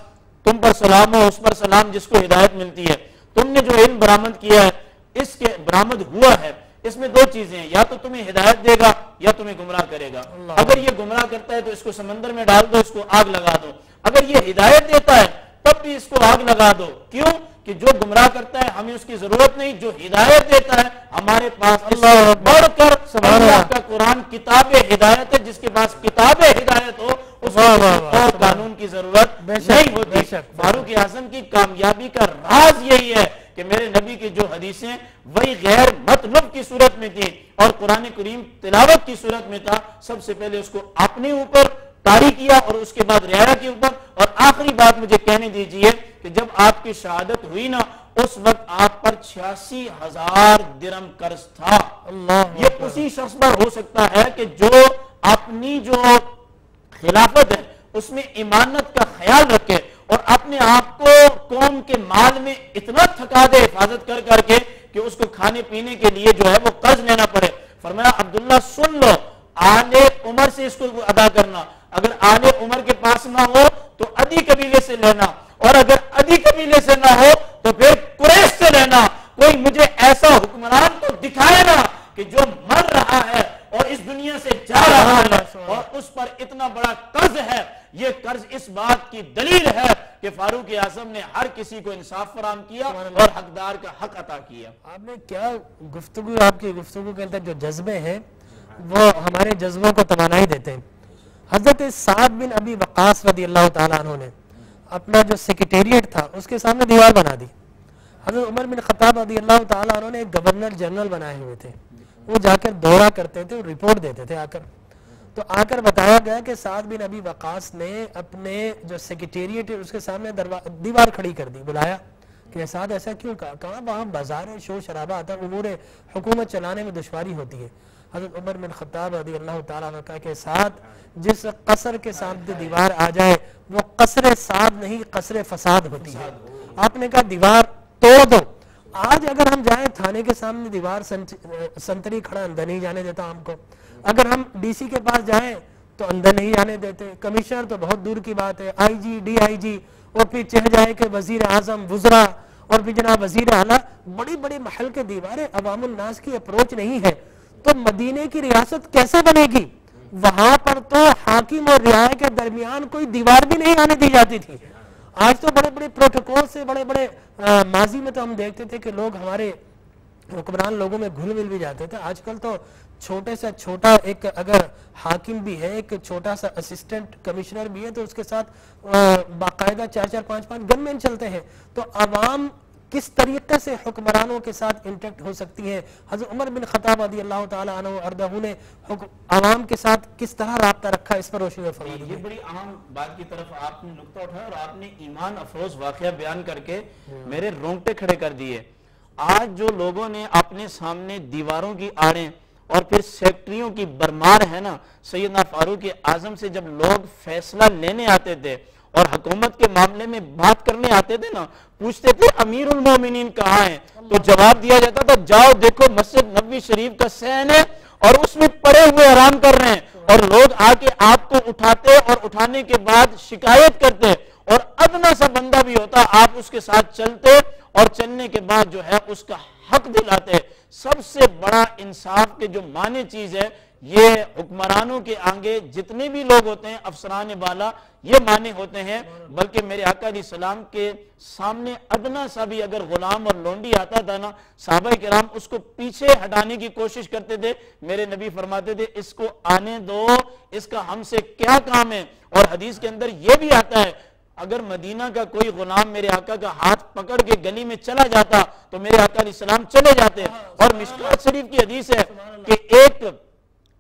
تم پر سلام ہو اس پر سلام جس کو ہدایت ملتی ہے. تم نے جو علم برآمد کیا ہے اس کے برآمد ہوا ہے اس میں 2 چیزیں ہیں یا تو تمہیں ہدایت دے گا یا تمہیں گمراہ کرے گا. اگر یہ گمراہ کرتا ہے تو اس کو سمندر میں ڈال دو اس کو آگ لگا دو. اگر یہ ہدایت دیتا ہے تب بھی اس کو آگ لگا دو. کیوں کہ جو گمراہ کرتا ہے ہمیں اس کی ضرورت نہیں جو ہدایت دیتا ہے ہمارے پاس اللہ بڑھ کر اللہ کا قرآن کتاب ہدایت ہے. جس کے پاس کتاب ہدایت ہو اس کو اور قانون کی ضرورت نہیں ہوتی. فاروق اعظم کی کامیابی کا راز یہی ہے کہ میرے نبی کی جو حدیثیں وہی غیر مطلب کی صورت میں تھی اور قرآن کریم تلاوت کی صورت میں تھا. سب سے پہلے اس کو اپنے اوپر طاری کیا اور اس کے بعد رعایا کے اوپر. اور آخری بات مجھے کہنے دیجئے کہ جب آپ کی شہادت ہوئی نا اس وقت آپ پر 86,000 درہم قرض تھا. یہ اسی شخص پر ہو سکتا ہے کہ جو اپنی جو خلافت ہے اس میں امانت کا خیال رکھے اور اپنے آپ کو قوم کے مال میں اتنا تھکا دے حفاظت کر کر کے کہ اس کو کھانے پینے کے لیے جو ہے وہ قرض لینا پڑے. فرمایا عبداللہ سن لو آل عمر سے اس کو ادا کرنا. اگر آل عمر کے پاس نہ ہو تو عدی قبیلے سے لینا اور اگر عدی قبیلے سے نہ ہو تو پھر قریش سے لینا. کوئی مجھے ایسا حکمران تو دکھائے نا کہ جو مر رہا ہے اور اس دنیا سے جا رہا ہے اور اس پر اتنا بڑا قرض ہے. یہ قرض اس بات کی دلیل ہے کہ فاروق اعظم نے ہر کسی کو انصاف فراہم کیا اور حقدار کا حق عطا کیا. آپ نے کیا گفتگو آپ کی گفتگو کے اندر جو جذبے ہیں وہ ہمارے جذبوں کو توانائی دیتے ہیں. حضرت سعد بن ابی وقاص رضی اللہ تعالیٰ عنہ نے اپنا جو سیکریٹریٹ تھا اس کے سامنے دیوار بنا دی. حضرت عمر بن خطاب رضی اللہ تعالیٰ عنہ نے ایک گورنر جنرل بنائے ہوئے تھے. وہ جا کر دورہ کرتے تھے رپورٹ دیتے تھے. آ کر بتایا گیا کہ سعد بن ابی وقاص نے اپنے جو سیکریٹریٹ ہے اس کے سامنے دیوار کھڑی کر دی. بلایا کہ سعد ایسا کیوں کہا وہاں بازار ہے شور شرابہ آتا ہے امور حکومت چلانے میں دشواری ہوتی ہے. حضرت عمر بن خطاب رضی اللہ تعالیٰ عنہ کہا کہ سعد جس قصر کے سامنے دیوار آ جائے وہ قصر سعد نہیں قصر فساد ہوتی ہے. آپ نے کہا دیوار توڑ دو. آج اگر ہم جائیں تھانے کے سامنے دیوار سنتری کھڑا اندر نہیں جانے دیتا ہم کو. اگر ہم ڈی سی کے پاس جائیں تو اندر نہیں جانے دیتے. کمشنر تو بہت دور کی بات ہے آئی جی ڈی آئی جی اور پھر چڑھ جائے کہ وزیر اعظم وزراء اور پھر جناب وزیر اعلیٰ بڑی بڑی محل کے دیواریں عوام الناس کی اپروچ نہیں ہے. تو مدینے کی ریاست کیسے بنے گی وہاں پر تو حاکم اور رعایا کے درمیان کوئی دیوار بھی نہیں آنے دی جاتی تھی. آج تو بڑے بڑے پروٹوکول سے بڑے بڑے ماضی میں تو ہم دیکھتے تھے کہ لوگ ہمارے حکمران لوگوں میں گھل مل بھی جاتے تھے. آج کل تو چھوٹے سے چھوٹا ایک اگر حاکم بھی ہے, ایک چھوٹا سا اسسٹنٹ کمشنر بھی ہے, تو اس کے ساتھ باقاعدہ 4-4 5-5 گن مین چلتے ہیں. تو عوام کس طریقے سے حکمرانوں کے ساتھ انٹیکٹ ہو سکتی ہے. حضرت عمر بن خطاب رضی اللہ تعالی عنہ وارضہ نے عوام کے ساتھ کس طرح رابطہ رکھا, اس پر روشنی فرما یہ دیجیے. بڑی اہم بات کی طرف آپ نے نقطہ اٹھایا اور آپ نے ایمان افروز واقعہ بیان کر کے میرے رونگٹے کھڑے کر دیے. آج جو لوگوں نے اپنے سامنے دیواروں کی آڑیں اور پھر سیکٹریوں کی برمار ہے نا, سیدنا فاروق اعظم سے جب لوگ فیصلہ لینے آتے تھے اور حکومت کے معاملے میں بات کرنے آتے تھے نا, پوچھتے تھے امیر المومنین کہاں ہیں, تو جواب دیا جاتا تھا جاؤ دیکھو مسجد نبوی شریف کا صحن ہے اور اس میں پڑے ہوئے آرام کر رہے ہیں. اور لوگ آ کے آپ کو اٹھاتے اور اٹھانے کے بعد شکایت کرتے, اور ادنا سا بندہ بھی ہوتا آپ اس کے ساتھ چلتے اور چلنے کے بعد جو ہے اس کا حق دلاتے. سب سے بڑا انصاف کے جو معنی چیز ہے, یہ حکمرانوں کے آگے جتنے بھی لوگ ہوتے ہیں افسران بالا یہ معنی ہوتے ہیں. بلکہ میرے آقا علیہ السلام کے سامنے ادنا سا بھی اگر غلام اور لونڈی آتا تھا نا, صحابہ کرام اس کو پیچھے ہٹانے کی کوشش کرتے تھے. میرے نبی فرماتے تھے اس کو آنے دو, اس کا ہم سے کیا کام ہے. اور حدیث کے اندر یہ بھی آتا ہے اگر مدینہ کا کوئی غلام میرے آقا کا ہاتھ پکڑ کے گلی میں چلا جاتا تو میرے آقا علیہ السلام چلے جاتے. اور مشکات شریف کی حدیث ہے کہ ایک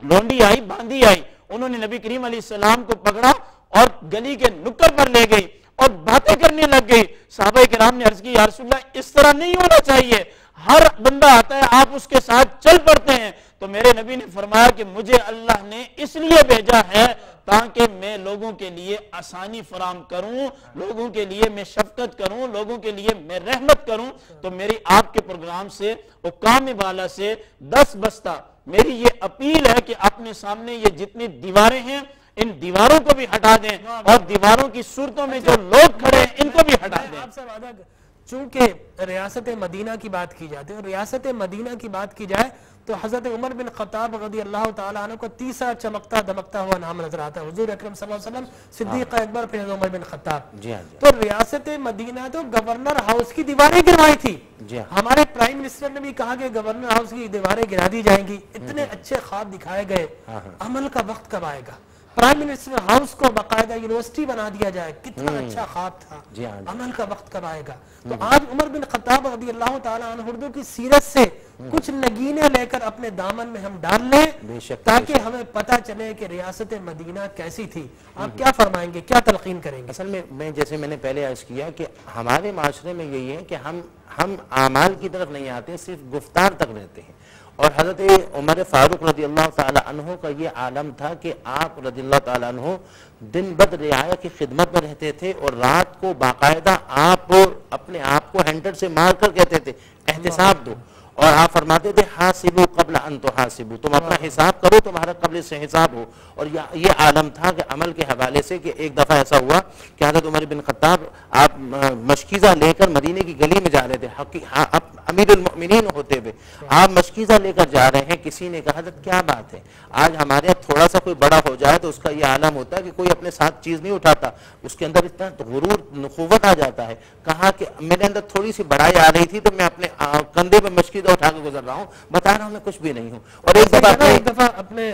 لونڈی آئی, باندھی آئی, انہوں نے نبی کریم علیہ السلام کو پکڑا اور گلی کے نکڑ پر لے گئی اور باتیں کرنے لگ گئی. صحابہ کرام نے عرض کی یا رسول اللہ اس طرح نہیں ہونا چاہیے, ہر بندہ آتا ہے آپ اس کے ساتھ چل پڑتے ہیں. تو میرے نبی نے فرمایا کہ مجھے اللہ نے اس لیے بھیجا ہے تاکہ میں لوگوں کے لیے آسانی فراہم کروں, لوگوں کے لیے میں شفقت کروں, لوگوں کے لیے میں رحمت کروں. تو میری آپ کے پروگرام سے حکام بالا سے 10 بستہ میری یہ اپیل ہے کہ اپنے سامنے یہ جتنی دیواریں ہیں ان دیواروں کو بھی ہٹا دیں, اور دیواروں کی صورتوں میں جو لوگ کھڑے ہیں ان کو بھی ہٹا دیں. آپ سے وعدہ چونکہ ریاست مدینہ کی بات کی جاتی ہے, اور ریاست مدینہ کی بات کی جائے تو حضرت عمر بن خطاب رضی اللہ تعالیٰ عنہ کو تیسرا چمکتا دمکتا ہوا نام نظر آتا ہے. حضور اکرم صلی اللہ علیہ وسلم, صدیق اکبر, پھر حضرت عمر بن خطاب. تو ریاست مدینہ تو گورنر ہاؤس کی دیواریں گروائی تھی. ہمارے پرائم منسٹر نے بھی کہا کہ گورنر ہاؤس کی دیواریں گرا دی جائیں گی. اتنے اچھے خواب دکھائے گئے, عمل کا وقت کب آئے گا؟ پرائم منسٹر ہاؤس کو باقاعدہ یونیورسٹی بنا دیا جائے, کتنا اچھا خواب تھا. عمل کا وقت کب آئے گا؟ تو آج عمر بن خطاب رضی اللہ تعالیٰ عنہ اردو کی سیرت سے کچھ نگینے لے کر اپنے دامن میں ہم ڈال لیں تاکہ ہمیں پتہ چلے کہ ریاست مدینہ کیسی تھی. آپ کیا فرمائیں گے, کیا تلقین کریں گے؟ اصل میں جیسے میں نے پہلے عرض کیا کہ ہمارے معاشرے میں یہی ہے کہ ہم اعمال کی طرف نہیں آتے, صرف گفتار تک رہتے ہیں. اور حضرت عمر فاروق رضی اللہ تعالی عنہ کا یہ عالم تھا کہ آپ رضی اللہ تعالی عنہ دن بد رعایا کی خدمت میں رہتے تھے, اور رات کو باقاعدہ آپ اپنے آپ کو ہینڈل سے مار کر کہتے تھے احتساب دو, اور آپ فرماتے تھے حاسبو قبل ان تحاسبو, تم اپنا حساب کرو تمہارا قبل سے حساب ہو. اور یہ عالم تھا کہ عمل کے حوالے سے کہ ایک دفعہ ایسا ہوا کہ حضرت عمر بن خطاب آپ مشکیزہ لے کر مدینے کی گلی میں جا رہے تھے, امیر المؤمنین ہوتے ہوئے آپ مشکیزہ لے کر جا رہے ہیں. کسی نے کہا حضرت کیا بات ہے, آج ہمارے یہاں تھوڑا سا کوئی بڑا ہو جائے تو اس کا یہ عالم ہوتا ہے کہ کوئی اپنے ساتھ چیز نہیں اٹھاتا, اس کے اندر اتنا غرور نخوت آ جاتا ہے. کہا کہ میرے اندر تھوڑی سی بڑائی آ رہی تھی تو میں اپنے کندھے پہ مشکیزہ اٹھا کے گزر رہا ہوں, بتا رہا ہوں میں کچھ بھی نہیں ہوں. اور ایک دفعہ اپنے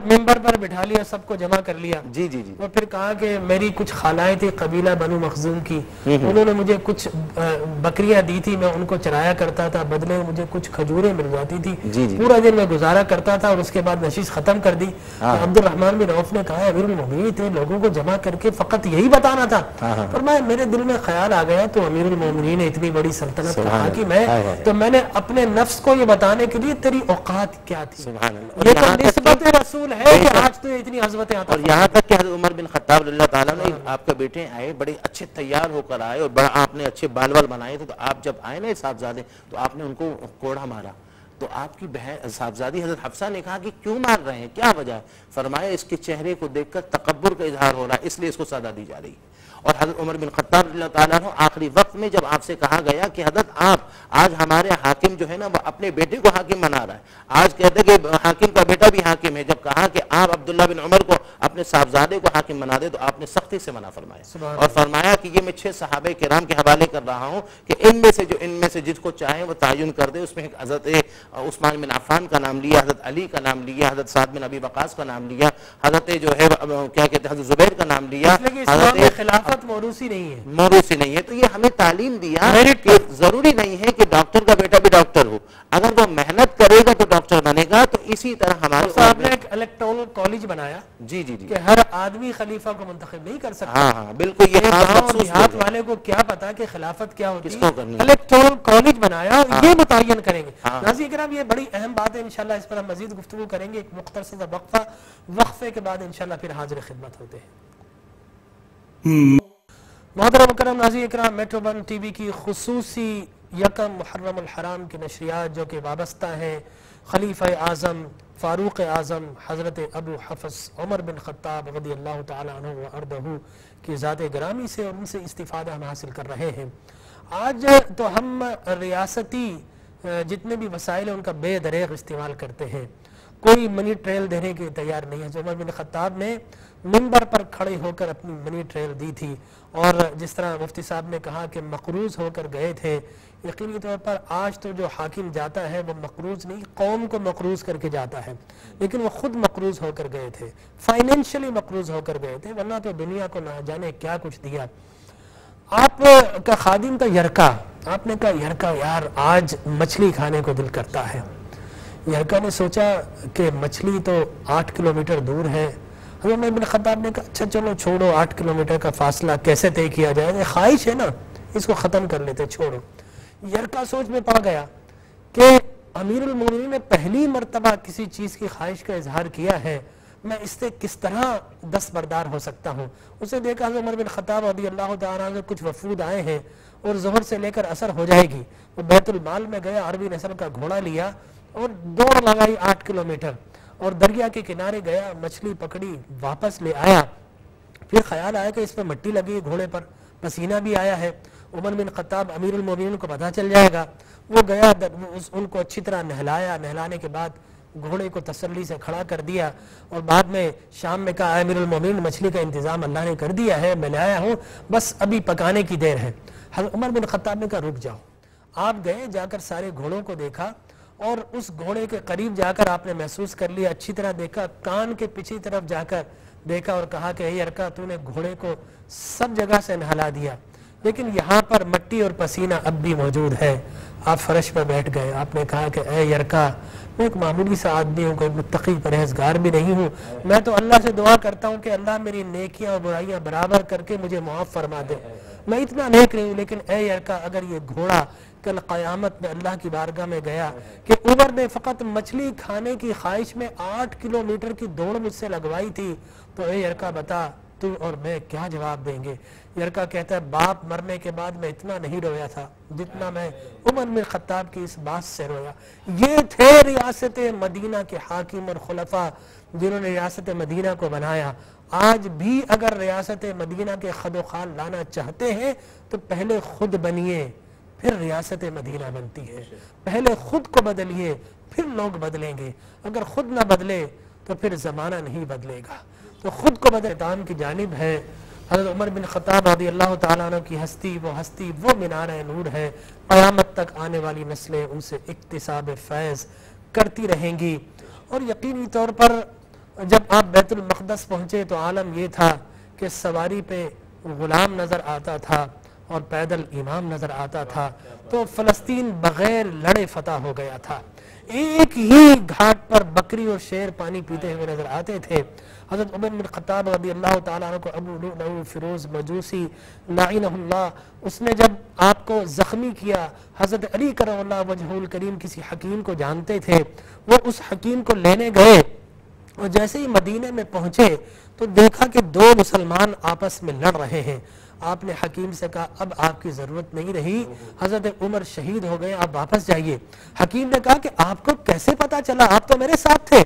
ممبر پر بٹھا لیا, سب کو جمع کر لیا, جی اور پھر کہا کہ میری کچھ خالائیں تھی قبیلہ بنو مخزوم کی, انہوں نے مجھے کچھ بکریاں دی تھی, میں ان کو چرایا کرتا تھا, بدلے میں مجھے کچھ کھجوریں مل جاتی تھی, پورا دن میں گزارا کرتا تھا, اور اس کے بعد نشیز ختم کر دی. عبد الرحمن بن عوف نے کہا امیر المؤمنین تھے, لوگوں کو جمع کر کے فقط یہی بتانا تھا. فرمایا میرے دل میں خیال آ گیا تو امیر المؤمنین نے اتنی بڑی سلطنت کا حاکم ہے, تو میں نے اپنے نفس کو یہ بتانے کے لیے تیری اوقات کیا تھی, یہ تو نسبت رسول ہے کہ آج تو اتنی عظمتیں آتا. اور یہاں تک کہ حضرت عمر بن خطاب رضی اللہ تعالیٰ نے, آپ کے بیٹے آئے بڑے اچھے تیار ہو کر آئے, اور بڑا آپ نے اچھے بال وال بنائے تھے, تو آپ جب آئے نا صاحبزادے تو آپ نے ان کو کوڑا مارا. تو آپ کی بہن صاحبزادی حضرت حفصہ نے کہا کہ کیوں مار رہے ہیں, کیا وجہ ہے؟ فرمایا اس کے چہرے کو دیکھ کر تکبر کا اظہار ہو رہا ہے, اس لیے اس کو سزا دی جا رہی ہے. اور حضرت عمر بن خطاب رضی اللہ تعالیٰ عنہ آخری وقت میں جب آپ سے کہا گیا کہ حضرت آپ آج ہمارے حاکم جو ہے نا وہ اپنے بیٹے کو حاکم بنا رہا ہے، آج کہتے کہ حاکم کا بیٹا بھی حاکم ہے، جب کہا کہ آپ عبداللہ بن عمر کو اپنے صاحبزادے کو حاکم بنا دے تو آپ نے سختی سے منع فرمایا اور فرمایا کہ یہ میں 6 صحابہ کرام کے حوالے کر رہا ہوں کہ ان میں سے جس کو چاہیں وہ تعین کر دے. اس میں حضرت عثمان بن عفان کا نام لیا، حضرت علی کا نام لیا، حضرت سعد بن ابی وقاص کا نام لیا، حضرت جو ہے کیا کہتے ہیں حضرت زبیر کا نام لیا. حضرت خلافت موروثی نہیں ہے، موروثی نہیں ہے. تو یہ ہمیں تعلیم دیا کہ ضروری نہیں ہے کہ ڈاکٹر کا بیٹا بھی ڈاکٹر ہو، اگر وہ محنت کرے گا تو ڈاکٹر بنے گا. تو اسی طرح ہمارے صاحب نے ایک الیکٹورل کالج بنایا جی جی جی کہ ہر آدمی خلیفہ کو منتخب نہیں کر سکتا. ہاں ہاں بالکل. یہ گاؤں دیہات والے کو کیا پتا کہ خلافت کیا ہوتی کس ہے، کو کرنی ہے. الیکٹورل کالج بنایا اور یہ متعین کریں گے. ناظرین کرام یہ بڑی اہم بات ہے، انشاءاللہ اس پر ہم مزید گفتگو کریں گے. ایک مختصر سا وقفے کے بعد انشاءاللہ پھر حاضر خدمت ہوتے ہیں. محترم مکرم ناظرین کرام، میٹرو ون ٹی وی کی خصوصی یکم محرم الحرام کی نشریات جو کہ وابستہ ہیں خلیفہ اعظم فاروق اعظم حضرت ابو حفص عمر بن خطاب رضی اللہ تعالی عنہ وارضہ کی ذات گرامی سے اور ان سے استفادہ ہم حاصل کر رہے ہیں. آج تو ہم ریاستی جتنے بھی وسائل ہیں ان کا بے دریغ استعمال کرتے ہیں، کوئی منی ٹریل دینے کے تیار نہیں ہے. جو عمر بن خطاب نے منبر پر کھڑے ہو کر اپنی منی ٹریل دی تھی، اور جس طرح مفتی صاحب نے کہا کہ مقروض ہو کر گئے تھے، یقینی طور پر آج تو جو حاکم جاتا ہے وہ مقروض نہیں قوم کو مقروض کر کے جاتا ہے، لیکن وہ خود مقروض ہو کر گئے تھے، فائنینشلی مقروض ہو کر گئے تھے، ورنہ تو دنیا کو نہ جانے کیا کچھ دیا. آپ کا خادم کا یرکا، آپ نے کہا یرکا یار آج مچھلی کھانے کو دل کرتا ہے. یرکا نے سوچا کہ مچھلی تو 8 کلومیٹر دور ہے. حضرت عمر بن خطاب نے کہا اچھا چلو چھوڑو، 8 کلومیٹر کا فاصلہ کیسے طے کیا جائے، خواہش ہے نا اس کو ختم کر لیتے، چھوڑو. یرکا سوچ میں پا گیا کہ امیر المومنین نے پہلی مرتبہ کسی چیز کی خواہش کا اظہار کیا ہے، میں اس سے کس طرح دستبردار ہو سکتا ہوں. اسے دیکھا حضرت عمر بن خطاب رضی اللہ تعالیٰ عنہ کچھ وفود آئے ہیں اور ظہر سے لے کر عصر ہو جائے گی. وہ بیت المال میں گیا، عربی نسل کا گھوڑا لیا اور دوڑ لگائی 8 کلومیٹر اور دریا کے کنارے گیا، مچھلی پکڑی، واپس لے آیا. پھر خیال آیا کہ اس پہ مٹی لگی ہے گھوڑے پر، پسینہ بھی آیا ہے، عمر بن خطاب امیر المومنین کو پتہ چل جائے گا. وہ گیا ان کو اچھی طرح نہلایا، نہلانے کے بعد گھوڑے کو تسلی سے کھڑا کر دیا اور بعد میں شام میں کہا امیر المومنین مچھلی کا انتظام اللہ نے کر دیا ہے، میں لایا ہوں، بس ابھی پکانے کی دیر ہے. حضرت عمر بن خطاب نے کہا رک جاؤ. آپ گئے، جا کر سارے گھوڑوں کو دیکھا اور اس گھوڑے کے قریب جا کر آپ نے محسوس کر لیا، اچھی طرح دیکھا، کان کے پچھلی طرف جا کر دیکھا اور کہا کہ اے یرکا تو نے گھوڑے کو سب جگہ سے نہلا دیا لیکن یہاں پر مٹی اور پسینہ اب بھی موجود ہے. آپ فرش پر بیٹھ گئے. آپ نے کہا کہ اے یرکا میں ایک معمولی سا آدمی ہوں، کوئی متقی پرہیزگار بھی نہیں ہوں، میں تو اللہ سے دعا کرتا ہوں کہ اللہ میری نیکیاں اور برائیاں برابر کر کے مجھے معاف فرما دے، میں اتنا نیک نہیں ہوں. لیکن اے یرکا اگر یہ گھوڑا کل قیامت میں اللہ کی بارگاہ میں گیا کہ عمر نے فقط مچھلی کھانے کی خواہش میں 8 کلومیٹر کی دوڑ مجھ سے لگوائی تھی، تو اے یرکا بتا تو اور میں کیا جواب دیں گے. یرکا کہتا ہے باپ مرنے کے بعد میں اتنا نہیں رویا تھا جتنا میں عمر بن خطاب کی اس بات سے رویا. یہ تھے ریاست مدینہ کے حاکم اور خلفاء جنہوں نے ریاست مدینہ کو بنایا. آج بھی اگر ریاست مدینہ کے خد و خال لانا چاہتے ہیں تو پہلے خود بنیے پھر ریاست مدینہ بنتی ہے. پہلے خود کو بدلیے پھر لوگ بدلیں گے. اگر خود نہ بدلے تو پھر زمانہ نہیں بدلے گا. تو خود کو بدل اعتام کی جانب ہے. حضرت عمر بن خطاب رضی اللہ تعالیٰ عنہ کی ہستی وہ مینار نور ہے. قیامت تک آنے والی نسلیں ان سے اکتساب فیض کرتی رہیں گی. اور یقینی طور پر جب آپ بیت المقدس پہنچے تو عالم یہ تھا کہ سواری پہ غلام نظر آتا تھا اور پیدل امام نظر آتا تھا. تو فلسطین بغیر لڑے فتح ہو گیا تھا. ایک ہی گھاٹ پر بکری اور شیر پانی پیتے ہوئے نظر آتے تھے. حضرت عمر بن خطاب رضی اللہ تعالیٰ عنہ کو ابو لؤلؤ فیروز مجوسی لعنہ اللہ اس نے جب آپ کو زخمی کیا، حضرت علی کرم اللہ وجہہ الکریم کسی حکیم کو جانتے تھے، وہ اس حکیم کو لینے گئے اور جیسے ہی مدینے میں پہنچے تو دیکھا کہ 2 مسلمان آپس میں لڑ رہے ہیں. آپ نے حکیم سے کہا اب آپ کی ضرورت نہیں رہی، حضرت عمر شہید ہو گئے، آپ واپس جائیے. حکیم نے کہا کہ آپ کو کیسے پتا چلا، آپ تو میرے ساتھ تھے.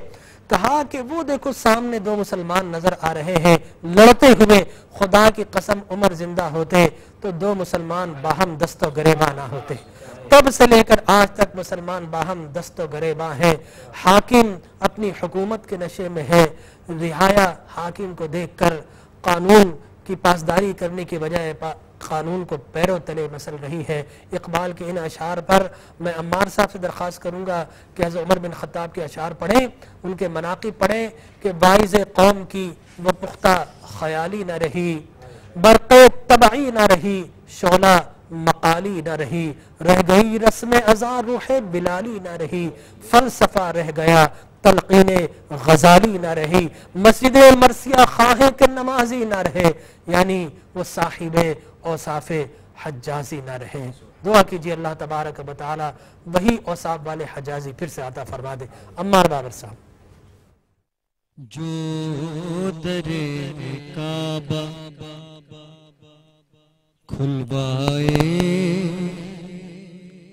کہا کہ وہ دیکھو سامنے دو مسلمان نظر آ رہے ہیں لڑتے ہوئے، خدا کی قسم عمر زندہ ہوتے تو دو مسلمان باہم دست و گریباں نہ ہوتے۔ تب سے لے کر آج تک مسلمان باہم دست و گریباں ہیں۔ حاکم اپنی حکومت کے نشے میں ہے، رعایا حاکم کو دیکھ کر قانون کی پاسداری کرنے کی بجائے قانون کو پیروں تلے مسل رہی ہے۔ اقبال کے ان اشعار پر میں عمار صاحب سے درخواست کروں گا کہ حضرت عمر بن خطاب کے اشعار پڑھیں، ان کے مناقب پڑھیں کہ واعظ قوم کی وہ پختہ خیالی نہ رہی، برق طبعی نہ رہی، شعلہ مقالی نہ رہی، رہ گئی رسم ازاں روح بلالی نہ رہی، فلسفہ رہ گیا تلقین غزالی نہ رہی، مسجد مرثیہ خواہیں کہ نمازی نہ رہے، یعنی وہ صاحب اوصاف حجازی نہ رہے۔ دعا کیجئے اللہ تبارک و تعالی وہی اوصاف والے حجازی پھر سے عطا فرما دے۔ عمار بابر صاحب۔ جو در کعبہ کھلوائے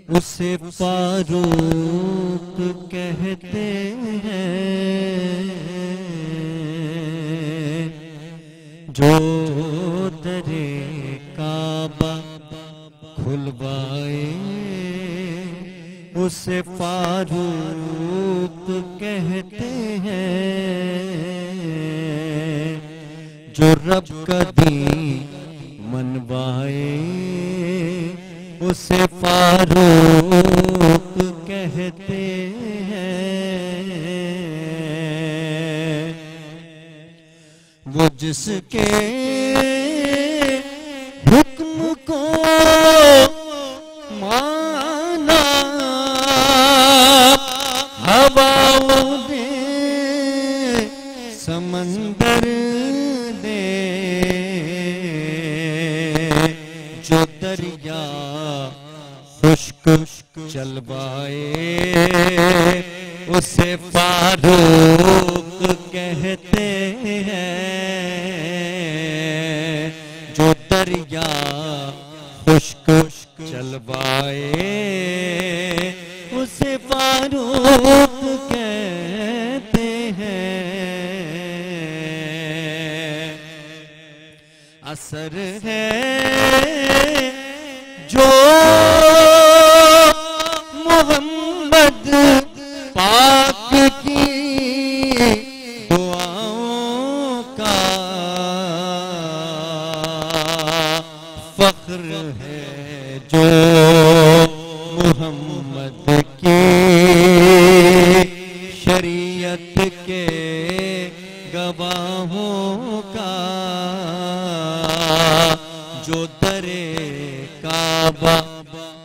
اسے فاروق کہتے ہیں، جو در کعبہ کھلوائے اسے فاروق کہتے ہیں، جو رب کا دین منوائے اسے فاروق کہتے ہیں، وہ جس کے حکم کو مانا ہواؤں نے سمندر نے، جو دریا خشک چلوائے اسے فاروق کہتے ہیں، جو دریا خشک چلوائے اسے فاروق کہتے ہیں، اثر ہے جو محمد پاک کی دعاؤں کا، فخر ہے جو محمد کی شریعت کے گواہوں کا، جو در کعبہ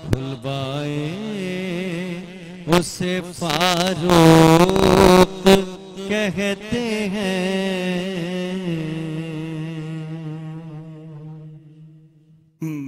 کھلوائے اسے فاروق کہتے ہیں۔